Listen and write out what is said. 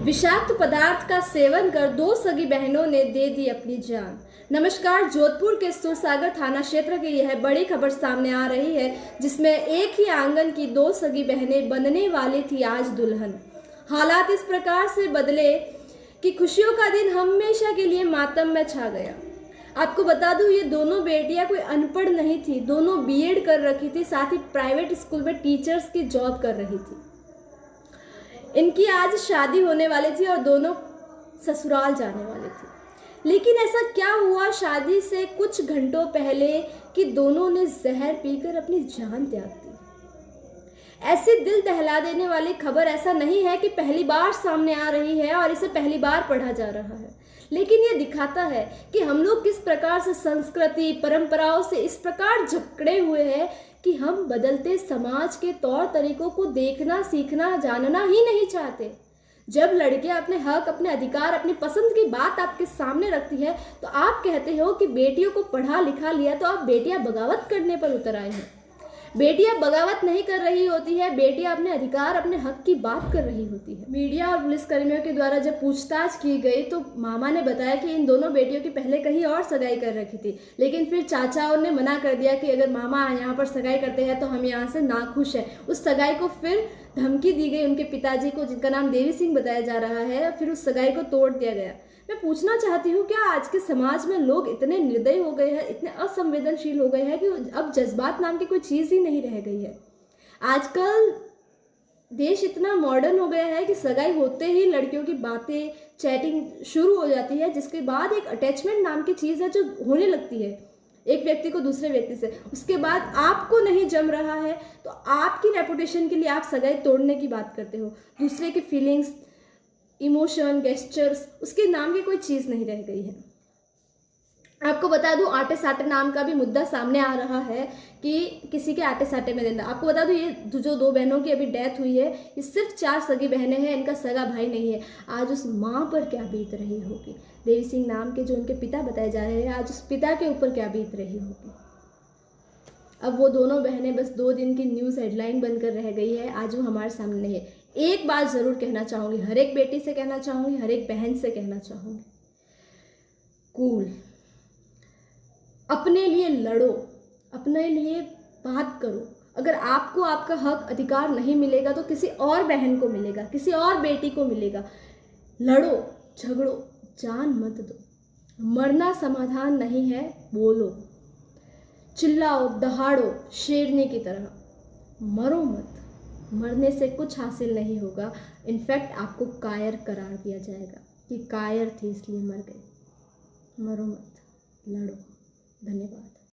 विषाक्त पदार्थ का सेवन कर दो सगी बहनों ने दे दी अपनी जान। नमस्कार, जोधपुर के सुरसागर थाना क्षेत्र की यह बड़ी खबर सामने आ रही है, जिसमें एक ही आंगन की दो सगी बहनें बनने वाली थी आज दुल्हन। हालात इस प्रकार से बदले कि खुशियों का दिन हमेशा के लिए मातम में छा गया। आपको बता दूं, ये दोनों बेटियां कोई अनपढ़ नहीं थी, दोनों बीएड कर रखी थी, साथ ही प्राइवेट स्कूल में टीचर्स की जॉब कर रही थी। इनकी आज शादी होने वाली थी और दोनों ससुराल जाने वाली थी। लेकिन ऐसा क्या हुआ शादी से कुछ घंटों पहले कि दोनों ने जहर पीकर अपनी जान त्याग दी। ऐसी दिल दहला देने वाली खबर ऐसा नहीं है कि पहली बार सामने आ रही है और इसे पहली बार पढ़ा जा रहा है, लेकिन ये दिखाता है कि हम लोग किस प्रकार से संस्कृति परंपराओं से इस प्रकार जकड़े हुए हैं कि हम बदलते समाज के तौर तरीकों को देखना, सीखना, जानना ही नहीं चाहते। जब लड़कियां अपने हक, अपने अधिकार, अपनी पसंद की बात आपके सामने रखती है तो आप कहते हो कि बेटियों को पढ़ा लिखा लिया तो आप बेटियां बगावत करने पर उतर आए हैं। बेटियां बगावत नहीं कर रही होती है, बेटियां अपने अधिकार, अपने हक की बात कर रही होती है। मीडिया और पुलिसकर्मियों के द्वारा जब पूछताछ की गई तो मामा ने बताया कि इन दोनों बेटियों की पहले कहीं और सगाई कर रखी थी, लेकिन फिर चाचाओं ने मना कर दिया कि अगर मामा यहाँ पर सगाई करते हैं तो हम यहाँ से नाखुश हैं। उस सगाई को फिर धमकी दी गई उनके पिताजी को, जिनका नाम देवी सिंह बताया जा रहा है, फिर उस सगाई को तोड़ दिया गया। मैं पूछना चाहती हूँ, क्या आज के समाज में लोग इतने निर्दयी हो गए हैं, इतने असंवेदनशील हो गए हैं कि अब जज्बात नाम की कोई चीज़ ही नहीं रह गई है। आजकल देश इतना मॉडर्न हो गया है कि सगाई होते ही लड़कियों की बातें, चैटिंग शुरू हो जाती है, जिसके बाद एक अटैचमेंट नाम की चीज़ है जो होने लगती है एक व्यक्ति को दूसरे व्यक्ति से। उसके बाद आपको नहीं जम रहा है तो आपकी रेपुटेशन के लिए आप सगाई तोड़ने की बात करते हो। दूसरे की फीलिंग्स, इमोशन, गेस्चर्स, उसके नाम की कोई चीज़ नहीं रह गई है। आपको बता दूं, आटे साटे नाम का भी मुद्दा सामने आ रहा है कि किसी के आटे साटे में देना। आपको बता दूं, ये जो दो बहनों की अभी डेथ हुई है, ये सिर्फ 4 सगी बहनें हैं, इनका सगा भाई नहीं है। आज उस माँ पर क्या बीत रही होगी, देवी सिंह नाम के जो उनके पिता बताए जा रहे हैं, आज उस पिता के ऊपर क्या बीत रही होगी। अब वो दोनों बहनें बस 2 दिन की न्यूज़ हेडलाइन बनकर रह गई है, आज वो हमारे सामने नहीं है। एक बात ज़रूर कहना चाहूँगी, हर एक बेटी से कहना चाहूँगी, हर एक बहन से कहना चाहूँगी, कूल, अपने लिए लड़ो, अपने लिए बात करो। अगर आपको आपका हक अधिकार नहीं मिलेगा तो किसी और बहन को मिलेगा, किसी और बेटी को मिलेगा। लड़ो, झगड़ो, जान मत दो। मरना समाधान नहीं है, बोलो, चिल्लाओ, दहाड़ो, शेरनी की तरह। मरो मत, मरने से कुछ हासिल नहीं होगा। इनफैक्ट आपको कायर करार दिया जाएगा कि कायर थी इसलिए मर गई। मरो मत, लड़ो। धन्यवाद।